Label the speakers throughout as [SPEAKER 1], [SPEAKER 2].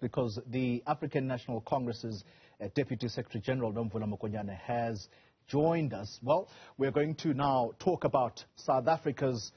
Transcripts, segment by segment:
[SPEAKER 1] because the African National Congress's Deputy Secretary General Nomvula Mokonyane has joined us. Well, we're going to now talk about South Africa's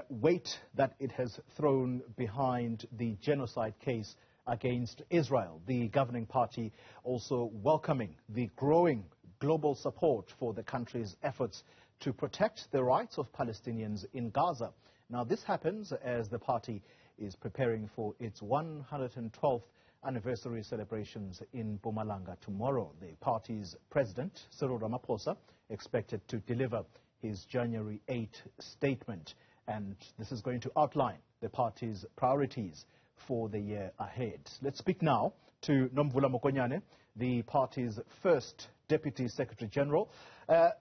[SPEAKER 1] weight that it has thrown behind the genocide case against Israel. The governing party also welcoming the growing global support for the country's efforts to protect the rights of Palestinians in Gaza. Now, this happens as the party is preparing for its 112th anniversary celebrations in Mpumalanga tomorrow. The party's president, Cyril Ramaphosa, expected to deliver his January 8 statement, and this is going to outline the party's priorities for the year ahead. Let's speak now to Nomvula Mokonyane, the party's first Deputy Secretary General.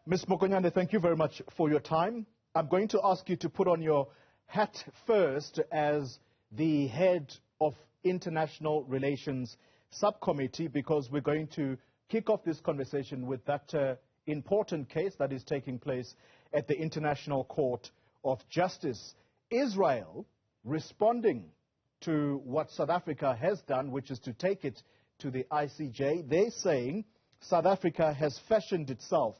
[SPEAKER 1] Ms. Mokonyane, thank you very much for your time. I'm going to ask you to put on your hat first as the head of International Relations Subcommittee, because we're going to kick off this conversation with that important case that is taking place at the International Court of Justice. Israel responding to what South Africa has done, which is to take it to the ICJ. They're saying South Africa has fashioned itself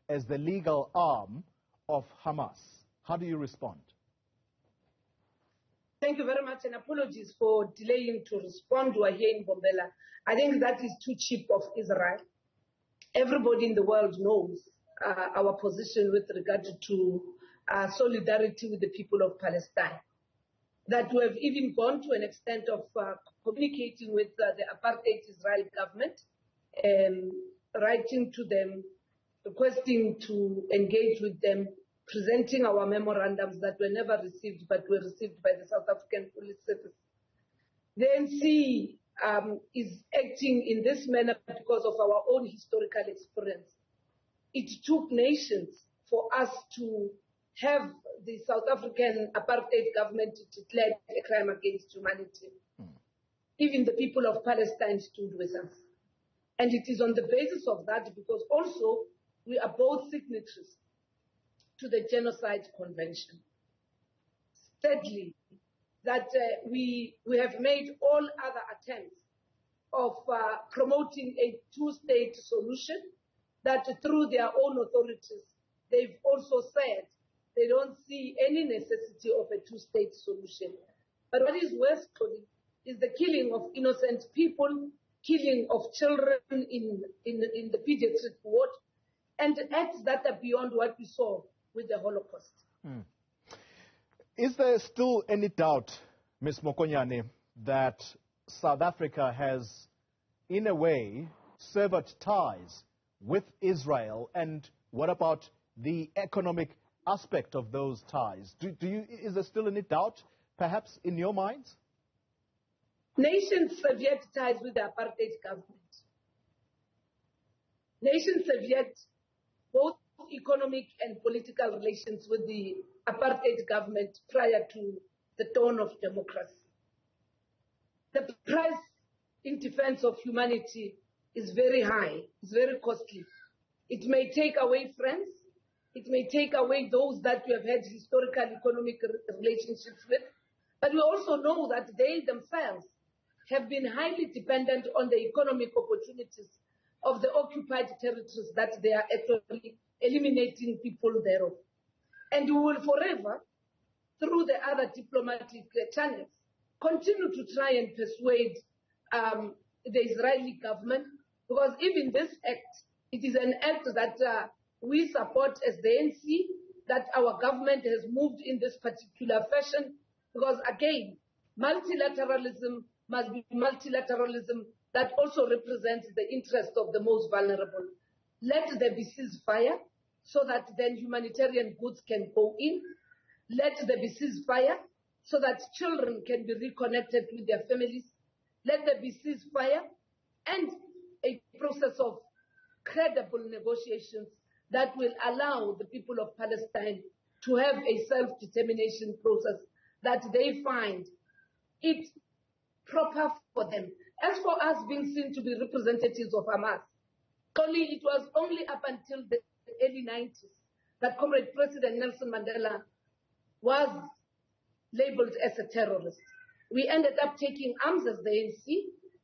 [SPEAKER 1] as the legal arm of Hamas. How do you respond?
[SPEAKER 2] Thank you very much, and apologies for delaying to respond. We are here in Bombela. I think that is too cheap of Israel. Everybody in the world knows our position with regard to solidarity with the people of Palestine. That we have even gone to an extent of communicating with the apartheid Israel government, writing to them, requesting to engage with them, presenting our memorandums that were never received but were received by the South African Police Service. The ANC is acting in this manner because of our own historical experience. It took nations for us to have the South African apartheid government declared a crime against humanity. Even the people of Palestine stood with us. And it is on the basis of that, because also we are both signatories to the Genocide Convention. Sadly, that we have made all other attempts of promoting a two-state solution, that through their own authorities, they've also said they don't see any necessity of a two-state solution. But what is worse, Xoli, is the killing of innocent people, killing of children in the pediatric ward, and acts that are beyond what we saw with the Holocaust.
[SPEAKER 1] Is there still any doubt, Ms. Mokonyane, that South Africa has, in a way, severed ties with Israel? And what about the economic aspect of those ties? Is there still any doubt, perhaps, in your minds?
[SPEAKER 2] Nations severed ties with the apartheid government. Nations severed both economic and political relations with the apartheid government prior to the dawn of democracy. The price in defense of humanity is very high, it's very costly. It may take away friends, it may take away those that we have had historical economic relationships with, but we also know that they themselves have been highly dependent on the economic opportunities of the occupied territories that they are actually eliminating people thereof. And we will forever, through the other diplomatic channels, continue to try and persuade the Israeli government, because even this act, it is an act that we support as the ANC, that our government has moved in this particular fashion, because again, multilateralism must be multilateralism that also represents the interest of the most vulnerable. Let there be ceasefire so that then humanitarian goods can go in. Let there be ceasefire so that children can be reconnected with their families. Let there be ceasefire and a process of credible negotiations that will allow the people of Palestine to have a self-determination process that they find it proper for them. As for us being seen to be representatives of Hamas, it was only up until the early 90s that Comrade President Nelson Mandela was labeled as a terrorist. We ended up taking arms as the ANC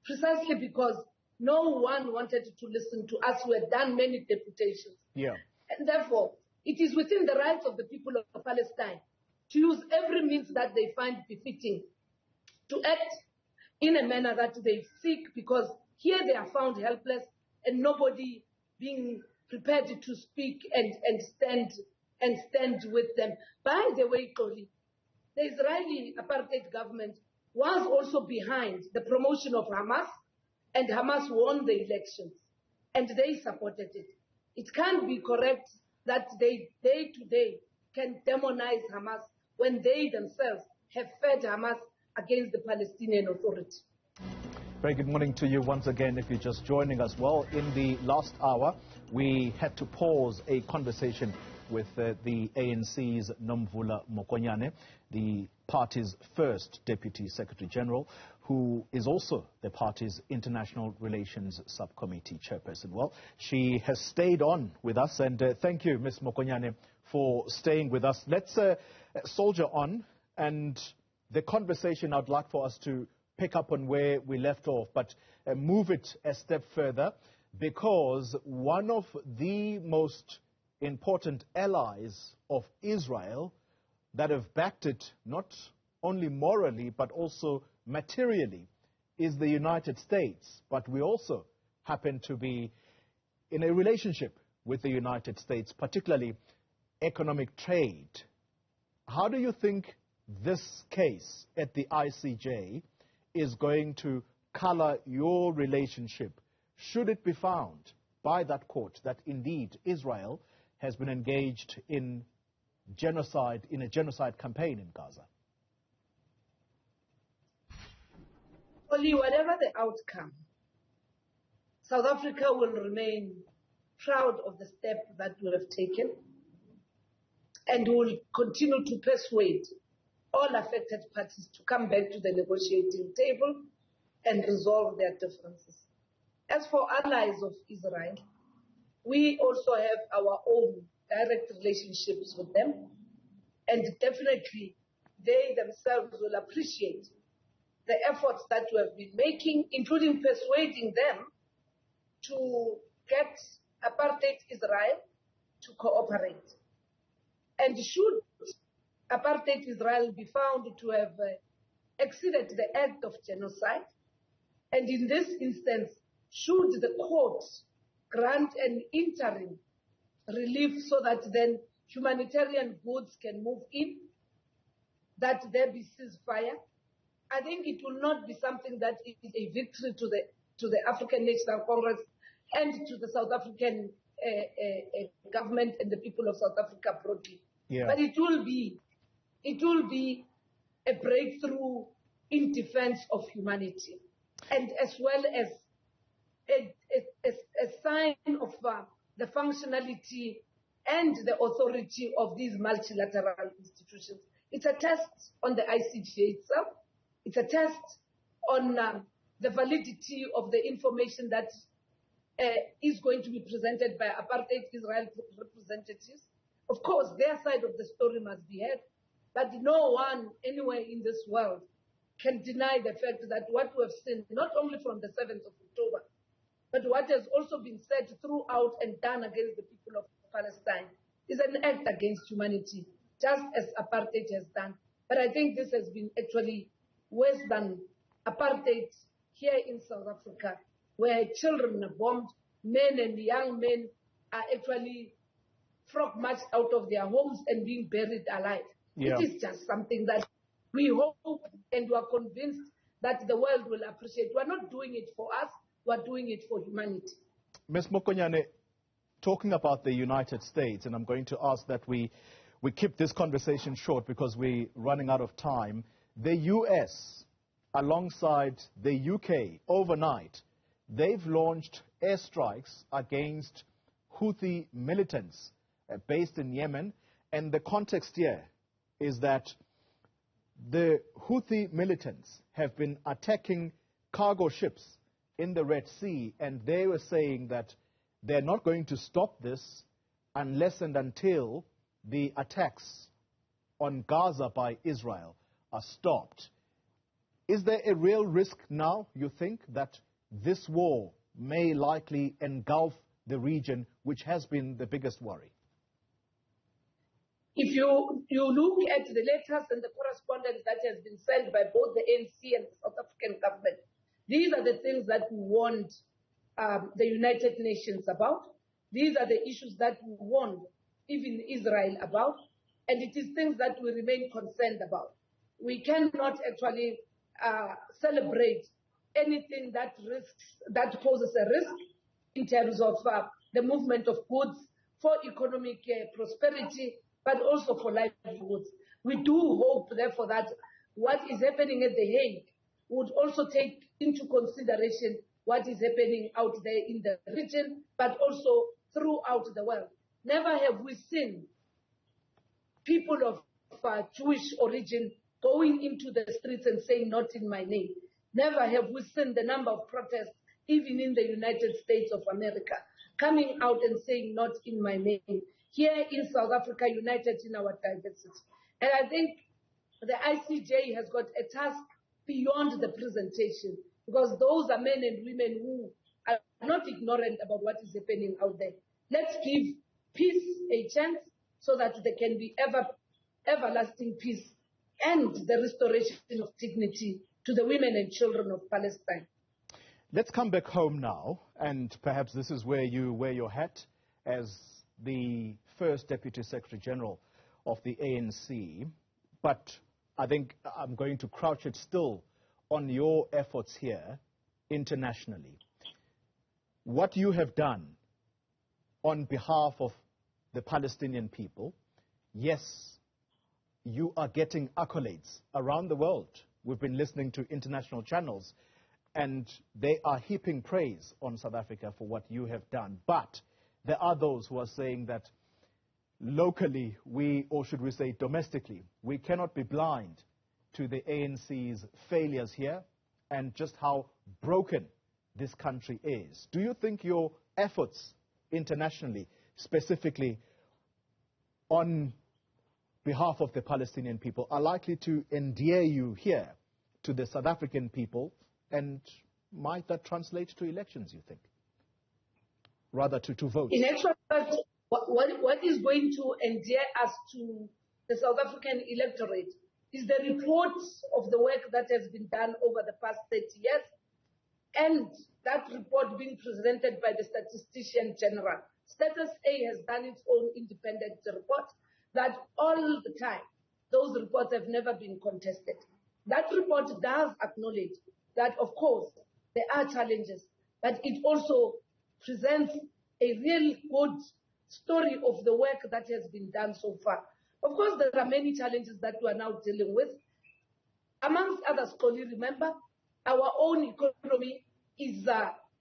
[SPEAKER 2] precisely because no one wanted to listen to us. We had done many deputations.
[SPEAKER 1] Yeah.
[SPEAKER 2] And therefore, it is within the rights of the people of Palestine to use every means that they find befitting to act in a manner that they seek, because here they are found helpless and nobody being prepared to speak and stand with them. By the way, Xoli, the Israeli apartheid government was also behind the promotion of Hamas, and Hamas won the elections, and they supported it. It can't be correct that they today can demonize Hamas when they themselves have fed Hamas against the Palestinian Authority.
[SPEAKER 1] Very good morning to you once again if you're just joining us. Well, in the last hour, we had to pause a conversation with the ANC's Nomvula Mokonyane, the party's first Deputy Secretary General, who is also the party's International Relations Subcommittee Chairperson. Well, she has stayed on with us, and thank you, Ms. Mokonyane, for staying with us. Let's soldier on, and the conversation I'd like for us to pick up on where we left off, but move it a step further, because one of the most important allies of Israel that have backed it not only morally but also materially is the United States. But we also happen to be in a relationship with the United States, particularly economic trade. How do you think this case at the ICJ is going to color your relationship, should it be found by that court that indeed Israel has been engaged in genocide, in a genocide campaign in Gaza?
[SPEAKER 2] Only whatever the outcome, South Africa will remain proud of the step that we have taken, and will continue to persuade all affected parties to come back to the negotiating table and resolve their differences. As for allies of Israel, we also have our own direct relationships with them, and definitely they themselves will appreciate the efforts that we have been making, including persuading them to get apartheid Israel to cooperate. And should apartheid Israel be found to have exceeded the act of genocide, and in this instance, should the court grant an interim relief so that then humanitarian goods can move in, that there be ceasefire, I think it will not be something that is a victory to the African National Congress and to the South African government and the people of South Africa broadly.
[SPEAKER 1] Yeah.
[SPEAKER 2] But it will be a breakthrough in defense of humanity, and as well as a sign of the functionality and the authority of these multilateral institutions. It's a test on the ICJ itself. It's a test on the validity of the information that is going to be presented by apartheid Israel representatives. Of course, their side of the story must be heard, but no one anywhere in this world can deny the fact that what we have seen, not only from the 7th of October, but what has also been said throughout and done against the people of Palestine, is an act against humanity, just as apartheid has done. But I think this has been actually worse than apartheid here in South Africa, where children are bombed, men and young men are actually frog-marched out of their homes and being buried alive.
[SPEAKER 1] Yeah.
[SPEAKER 2] It is just something that we hope and we are convinced that the world will appreciate. We are not doing it for us, we are doing it for humanity.
[SPEAKER 1] Ms. Mokonyane, talking about the United States, and I'm going to ask that we keep this conversation short because we're running out of time. The US, alongside the UK, overnight, they've launched airstrikes against Houthi militants based in Yemen. And the context here is that the Houthi militants have been attacking cargo ships in the Red Sea, and they were saying that they're not going to stop this unless and until the attacks on Gaza by Israel are stopped. Is there a real risk now, you think, that this war may likely engulf the region, which has been the biggest worry?
[SPEAKER 2] If you look at the letters and the correspondence that has been sent by both the ANC and the South African government, these are the things that we warned the United Nations about. These are the issues that we warned even Israel about, and it is things that we remain concerned about. We cannot actually celebrate anything that poses a risk in terms of the movement of goods for economic prosperity, but also for livelihoods. We do hope, therefore, that what is happening at The Hague would also take into consideration what is happening out there in the region, but also throughout the world. Never have we seen people of Jewish origin going into the streets and saying, "Not in my name." Never have we seen the number of protests, even in the United States of America, coming out and saying, "Not in my name." Here in South Africa, united in our diversity. And I think the ICJ has got a task beyond the presentation, because those are men and women who are not ignorant about what is happening out there. Let's give peace a chance so that there can be everlasting peace and the restoration of dignity to the women and children of Palestine.
[SPEAKER 1] Let's come back home now, and perhaps this is where you wear your hat as the first Deputy Secretary General of the ANC. But I think I'm going to crouch it still on your efforts here internationally. What you have done on behalf of the Palestinian people, yes, you are getting accolades around the world. We've been listening to international channels, and they are heaping praise on South Africa for what you have done. But there are those who are saying that locally, or should we say domestically, we cannot be blind to the ANC's failures here and just how broken this country is. Do you think your efforts internationally, specifically on behalf of the Palestinian people, are likely to endear you here to the South African people, and might that translate to elections, you think? Rather to vote?
[SPEAKER 2] In actual fact, what is going to endear us to the South African electorate is the reports of the work that has been done over the past 30 years, and that report being presented by the Statistician General. Status A has done its own independent report that all the time, those reports have never been contested. That report does acknowledge that, of course, there are challenges, but it also presents a really good story of the work that has been done so far. Of course, there are many challenges that we are now dealing with. Amongst others, Xoli, remember, our own economy is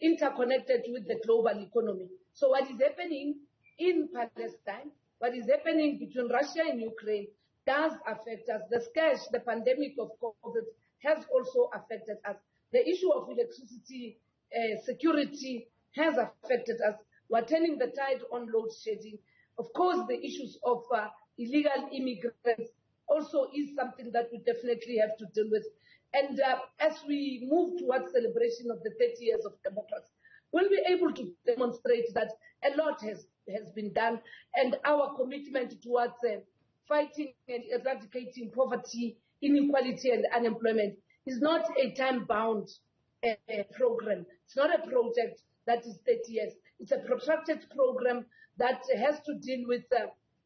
[SPEAKER 2] interconnected with the global economy. So what is happening in Palestine, what is happening between Russia and Ukraine does affect us. The scourge, the pandemic of COVID has also affected us. The issue of electricity security has affected us. We're turning the tide on load shedding. Of course, the issues of illegal immigrants also is something that we definitely have to deal with. And as we move towards celebration of the 30 years of democracy, we'll be able to demonstrate that a lot has been done, and our commitment towards fighting and eradicating poverty, inequality, and unemployment is not a time-bound program. It's not a project that is 30 years. It's a protracted program that has to deal with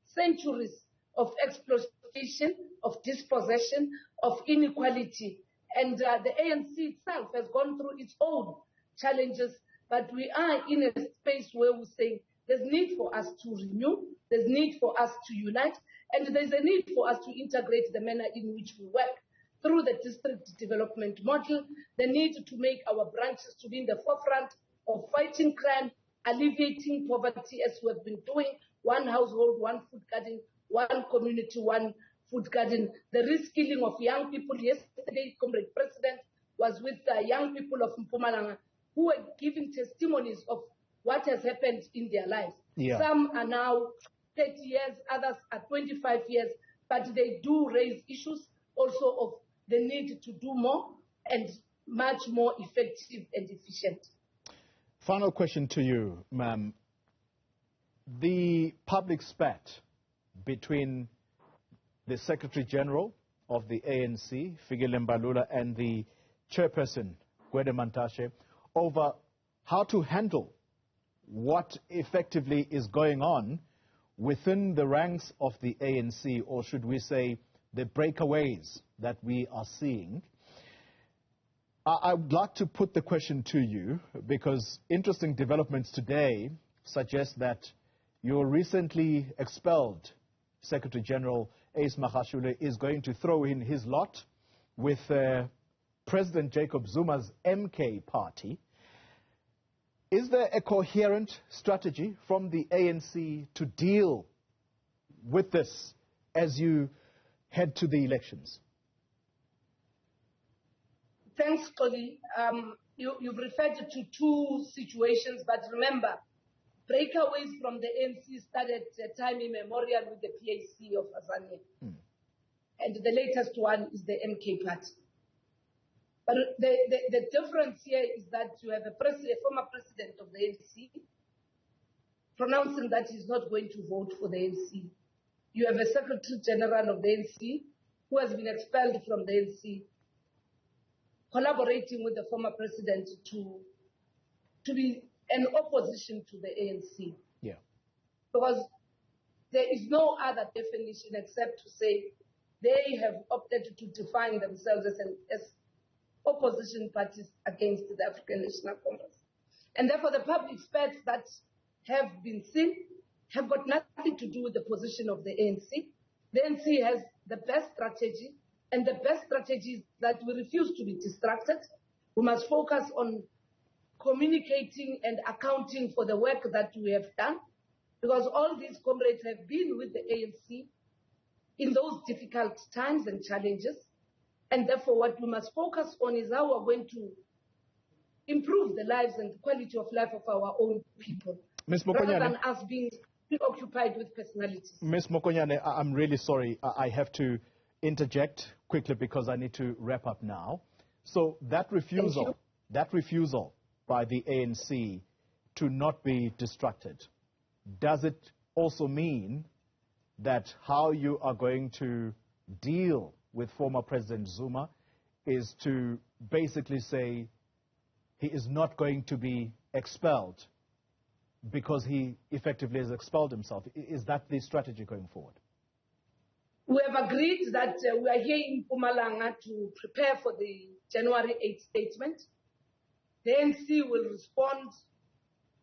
[SPEAKER 2] centuries of exploitation, of dispossession, of inequality. And the ANC itself has gone through its own challenges, but we are in a space where we say there's need for us to renew, there's need for us to unite, and there's a need for us to integrate the manner in which we work through the district development model, the need to make our branches to be in the forefront of fighting crime, alleviating poverty as we have been doing, one household, one food garden, one community, one food garden, the reskilling of young people. Yesterday, Comrade President was with the young people of Mpumalanga who were giving testimonies of what has happened in their lives. Yeah. Some are now 30 years, others are 25 years, but they do raise issues also of the need to do more, and much more effective and efficient.
[SPEAKER 1] Final question to you, ma'am. The public spat between the Secretary General of the ANC, Fikile Mbalula, and the chairperson, Gwede Mantashe, over how to handle what effectively is going on within the ranks of the ANC, or should we say the breakaways that we are seeing. I would like to put the question to you because interesting developments today suggest that your recently expelled Secretary General Ace Magashule is going to throw in his lot with President Jacob Zuma's MK party. Is there a coherent strategy from the ANC to deal with this as you head to the elections?
[SPEAKER 2] Thanks, Xoli. You've referred to two situations, but remember, breakaways from the ANC started time immemorial with the PAC of Azania. And the latest one is the MK party. But the difference here is that you have a former president of the ANC pronouncing that he's not going to vote for the ANC. You have a Secretary General of the ANC who has been expelled from the ANC, collaborating with the former president to be an opposition to the ANC.
[SPEAKER 1] Yeah.
[SPEAKER 2] Because there is no other definition except to say they have opted to define themselves as opposition parties against the African National Congress. And therefore the public spats that have been seen have got nothing to do with the position of the ANC. The ANC has the best strategy, and the best strategy is that we refuse to be distracted. We must focus on communicating and accounting for the work that we have done, because all these comrades have been with the ANC in those difficult times and challenges. And therefore, what we must focus on is how we're going to improve the lives and the quality of life of our own people,
[SPEAKER 1] Ms. Mokonyane,
[SPEAKER 2] rather than us being preoccupied with personalities.
[SPEAKER 1] Ms. Mokonyane, I'm really sorry. I have to interject quickly because I need to wrap up now. So that refusal by the ANC to not be distracted, does it also mean that how you are going to deal with former President Zuma is to basically say he is not going to be expelled because he effectively has expelled himself? Is that the strategy going forward?
[SPEAKER 2] We have agreed that we are here in Mpumalanga to prepare for the January 8th statement. The ANC will respond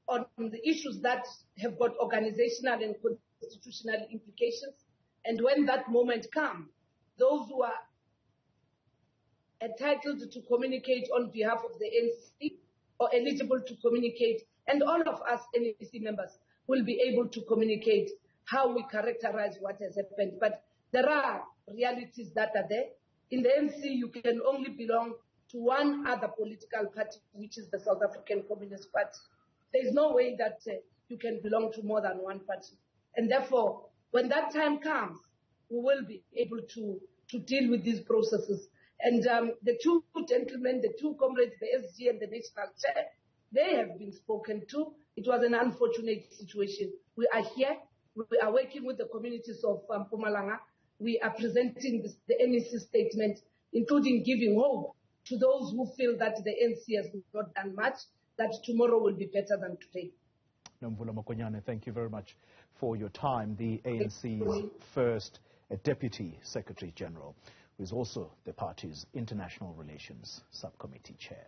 [SPEAKER 2] on the issues that have got organizational and constitutional implications. And when that moment comes, those who are entitled to communicate on behalf of the ANC or eligible to communicate, and all of us NEC members will be able to communicate how we characterize what has happened. But there are realities that are there. In the ANC, you can only belong to one other political party, which is the South African Communist Party. There is no way that you can belong to more than one party. And therefore, when that time comes, we will be able to deal with these processes. And the two gentlemen, the two comrades, the SG and the National Chair, they have been spoken to. It was an unfortunate situation. We are here. We are working with the communities of Mpumalanga. We are presenting the NEC statement, including giving hope to those who feel that the NC has not done much, that tomorrow will be better than today.
[SPEAKER 1] Nomvula Mokonyane, thank you very much for your time. The ANC's first Deputy Secretary General, who is also the party's International Relations Subcommittee Chair.